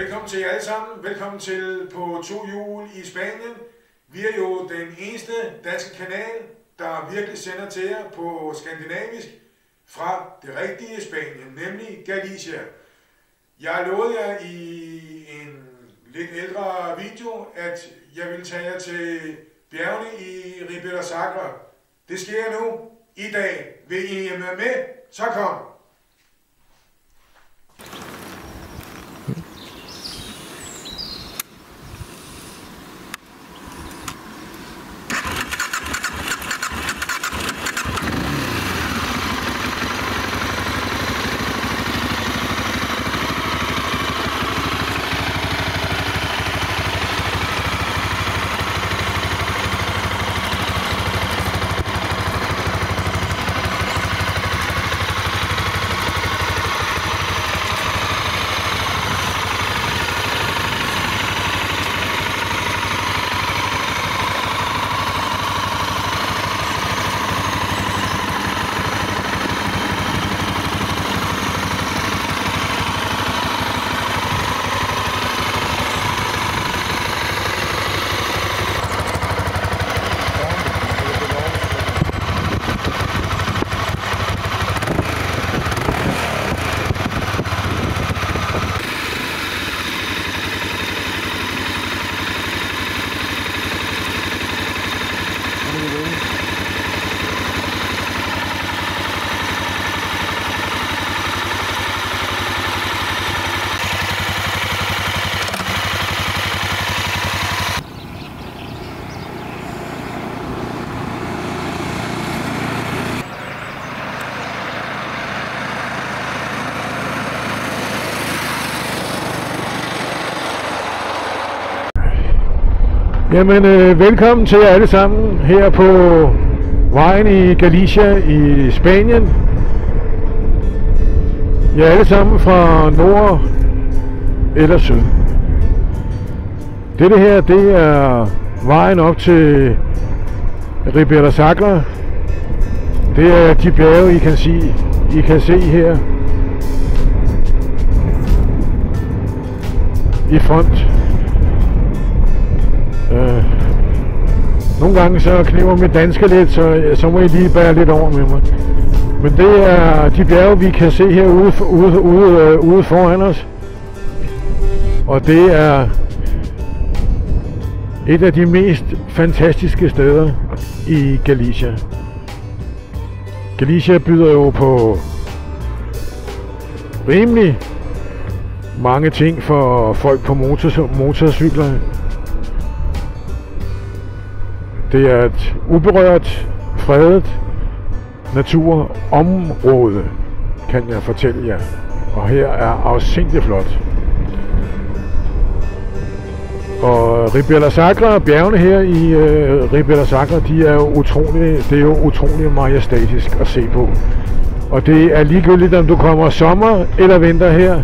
Velkommen til jer alle sammen. Velkommen til på 2 hjul i Spanien. Vi er jo den eneste danske kanal, der virkelig sender til jer på skandinavisk fra det rigtige Spanien, nemlig Galicia. Jeg har lovet jer i en lidt ældre video, at jeg vil tage jer til bjergene i Ribera Sacra. Det sker nu i dag. Vil I være med? Så kom! Jamen, velkommen til jer alle sammen her på vejen i Galicia i Spanien. Jeg er alle sammen fra nord eller syd. Dette her, det er vejen op til Ribera Sacra. Det er de bjerge, I kan se her i front. Nogle gange så kniver mit danske lidt, så må I lige bære lidt over med mig. Men det er de bjerge, vi kan se herude ude foran os. Og det er et af de mest fantastiske steder i Galicia. Galicia byder jo på rimelig mange ting for folk på motorcykler. Det er et uberørt, fredet naturområde, kan jeg fortælle jer. Og her er afsindigt flot. Og Ribera Sacra, bjergene her i Ribera Sacra, det er jo utrolig majestætisk at se på. Og det er ligegyldigt, om du kommer sommer eller vinter her.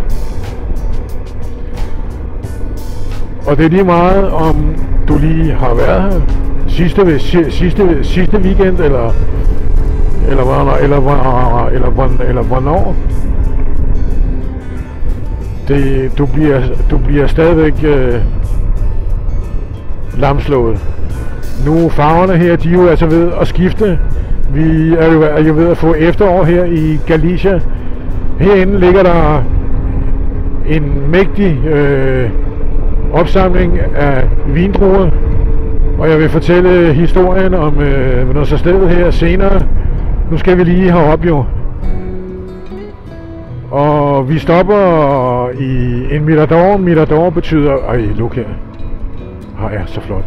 Og det er lige meget, om du lige har været her sidste weekend eller hvornår. Du bliver stadigvæk lamslået. Nu farverne her, de er jo altså ved at skifte. Vi er jo ved at få efterår her i Galicia. Herinde ligger der en mægtig opsamling af vindruer. Og jeg vil fortælle historien om noget så stedet her senere. Nu skal vi lige herop jo. Og vi stopper i en mirador. Mirador betyder... luk her. Ja, så flot.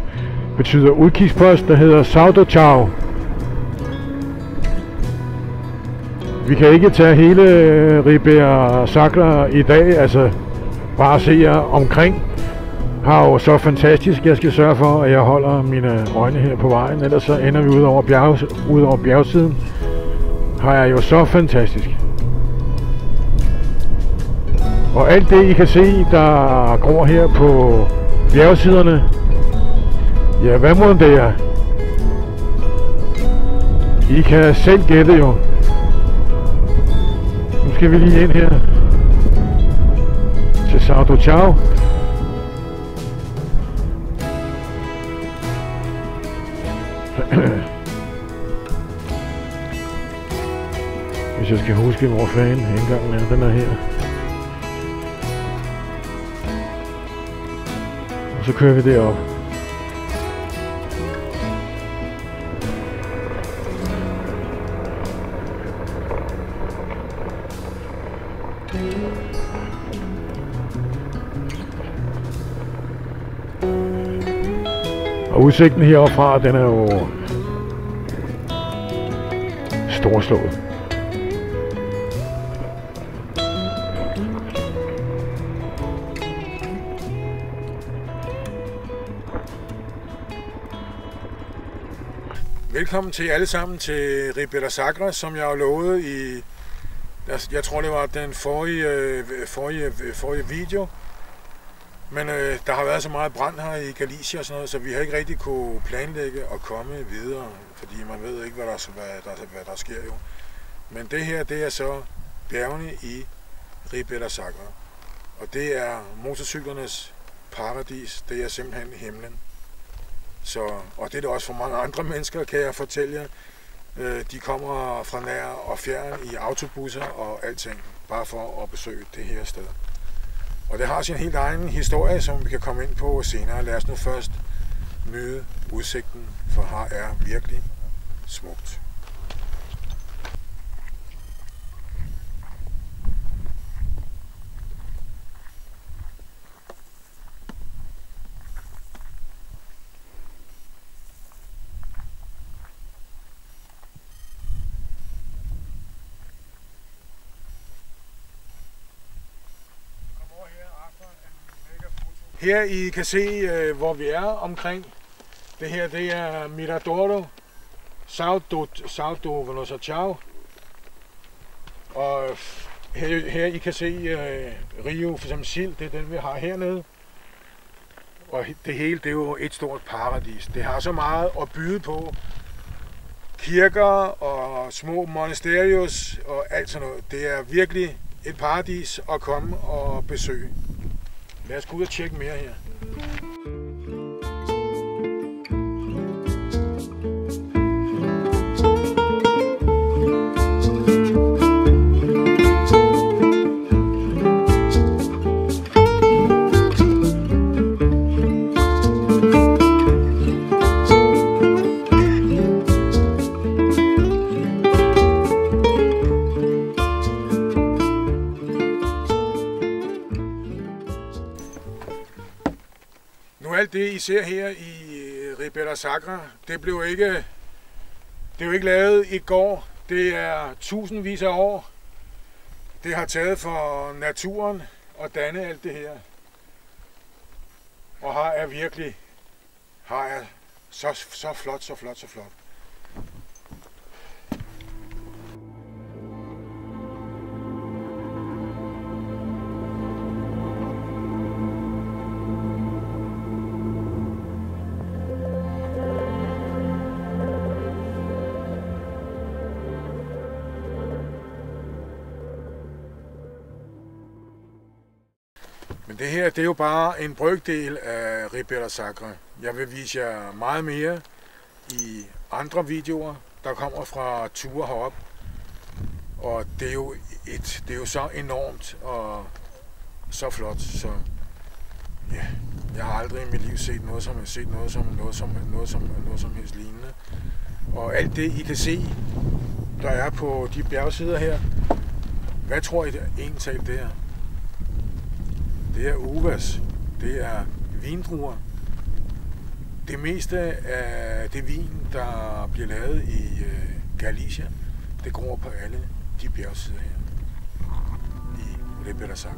Betyder udkigspost, der hedder Salto Chao. Vi kan ikke tage hele Ribera Sacra i dag, altså bare se jer omkring. Har jo så fantastisk. Jeg skal sørge for, at jeg holder mine øjne her på vejen, ellers så ender vi ud over bjergsiden. Har jeg jo så fantastisk. Og alt det I kan se, der går her på bjergsiderne, ja, hvad må det er? I kan selv gætte jo. Nu skal vi lige ind her til Ricardo, ciao. Hvis jeg skal huske, hvor fanden indgangen er, den er her. Og så kører vi derop. Og udsigten heroppe fra, den er jo storslået. Velkommen til alle sammen til Ribera Sacra, som jeg har lovet i, jeg tror det var den forrige video. Men der har været så meget brand her i Galicia og sådan noget, så vi har ikke rigtig kunne planlægge at komme videre, fordi man ved ikke, hvad der sker jo. Men det her, det er så bjergene i Ribera Sacra. Og det er motorcyklernes paradis, det er simpelthen himlen. Så, og det er det også for mange andre mennesker, kan jeg fortælle jer. De kommer fra nær og fjern i autobusser og alting, bare for at besøge det her sted. Og det har sin helt egen historie, som vi kan komme ind på senere. Lad os nu først nyde udsigten, for her er virkelig smukt. Her I kan se, hvor vi er omkring. Det her, det er Miradoro, Salto Velocachao. Og her I kan se Rio, for eksempel Sild, det er den vi har hernede. Og det hele, det er jo et stort paradis. Det har så meget at byde på. Kirker og små monasterios og alt sådan noget. Det er virkelig et paradis at komme og besøge. Lad os gå ud og tjekke mere her. Alt det I ser her i Ribera Sacra, det er jo ikke lavet i går. Det er tusindvis af år. Det har taget for naturen at danne alt det her. Og her er så flot. Men det her, det er jo bare en brøkdel af Ribera Sacra. Jeg vil vise jer meget mere i andre videoer, der kommer fra ture herop. Og det er jo så enormt og så flot, så ja, jeg har aldrig i mit liv set noget som helst lignende. Og alt det I kan se, der er på de bjergsider her, hvad tror I egentlig det er? Det er uvas, det er vindruer. Det meste af det vin, der bliver lavet i Galicia, det gror på alle de bjergsider her i Ribera Sacra.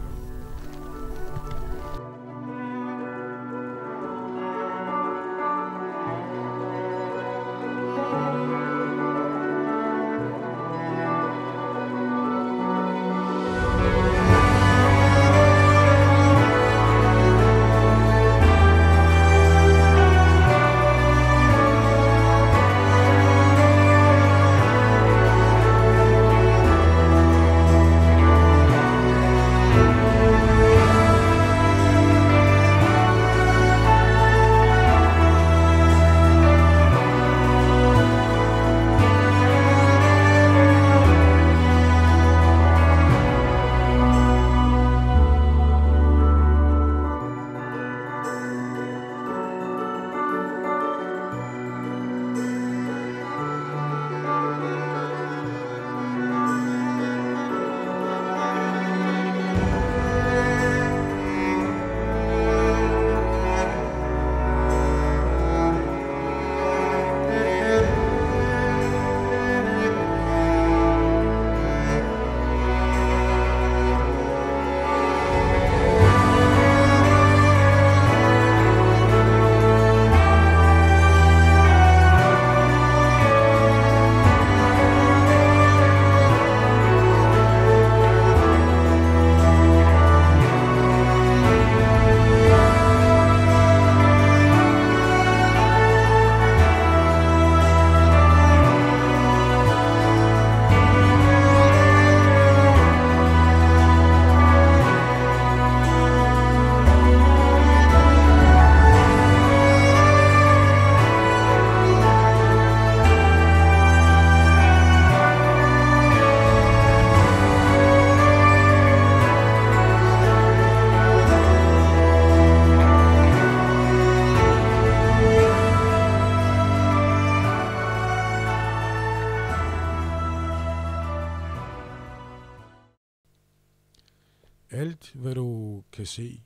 kan se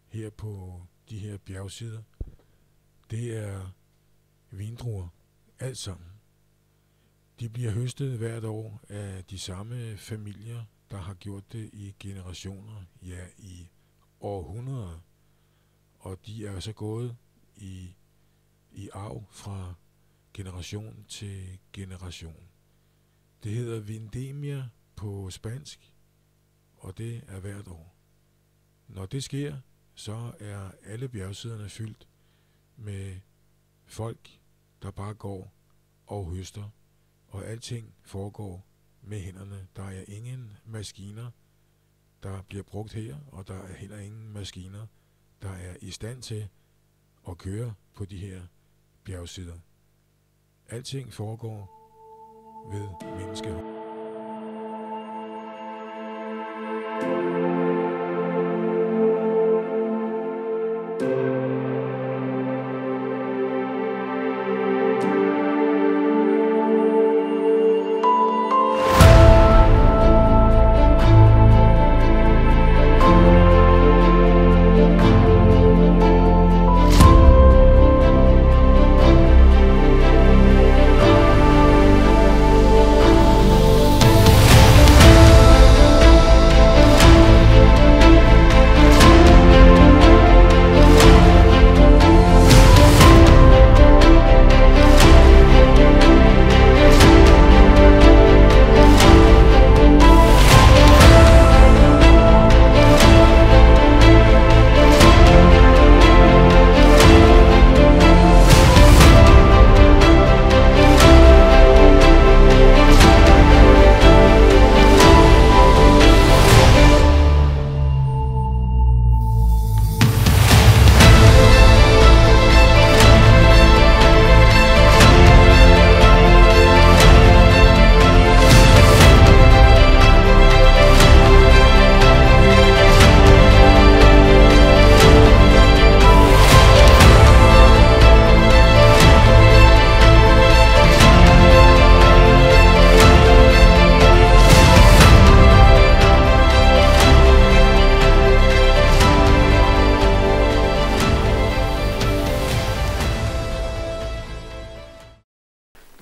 her på de her bjergsider, det er vindruer, alt sammen. De bliver høstet hvert år af de samme familier, der har gjort det i generationer, ja i århundreder. Og de er så gået i arv fra generation til generation. Det hedder Vendimia på spansk, og det er hvert år. Når det sker, så er alle bjergsiderne fyldt med folk, der bare går og høster, og alting foregår med hænderne. Der er ingen maskiner, der bliver brugt her, og der er heller ingen maskiner, der er i stand til at køre på de her bjergsider. Alting foregår ved menneskehånd.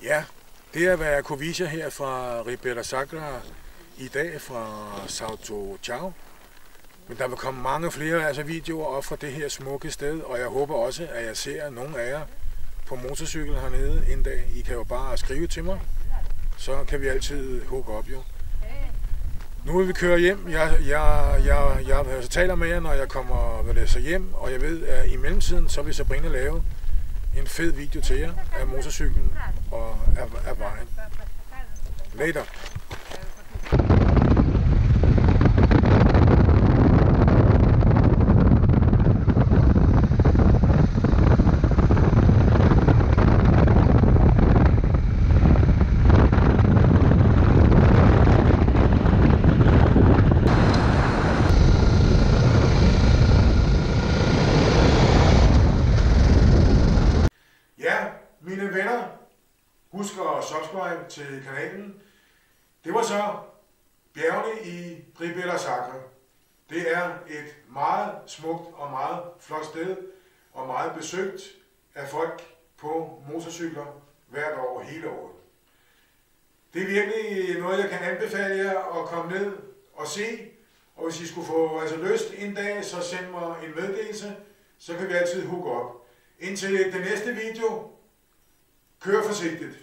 Ja, det er, hvad jeg kunne vise jer her fra Ribera Sacra i dag fra Salto Chao. Men der vil komme mange flere videoer op fra det her smukke sted, og jeg håber også, at jeg ser nogle af jer på motorcykel hernede en dag. I kan jo bare skrive til mig, så kan vi altid hugge op jo. Nu vil vi køre hjem. Jeg taler med jer, når jeg kommer så hjem, og jeg ved, at i mellemtiden, så vil Sabrina lave en fed video til jer af motorcyklen og af vejen. Later. Mine venner, husk at subscribe til kanalen. Det var så bjergene i Ribera Sacra. Det er et meget smukt og meget flot sted, og meget besøgt af folk på motorcykler hvert år, hele året. Det er virkelig noget, jeg kan anbefale jer at komme ned og se. Og hvis I skulle få lyst en dag, så send mig en meddelelse, så kan vi altid hooke op. Indtil den næste video, kør forsigtigt.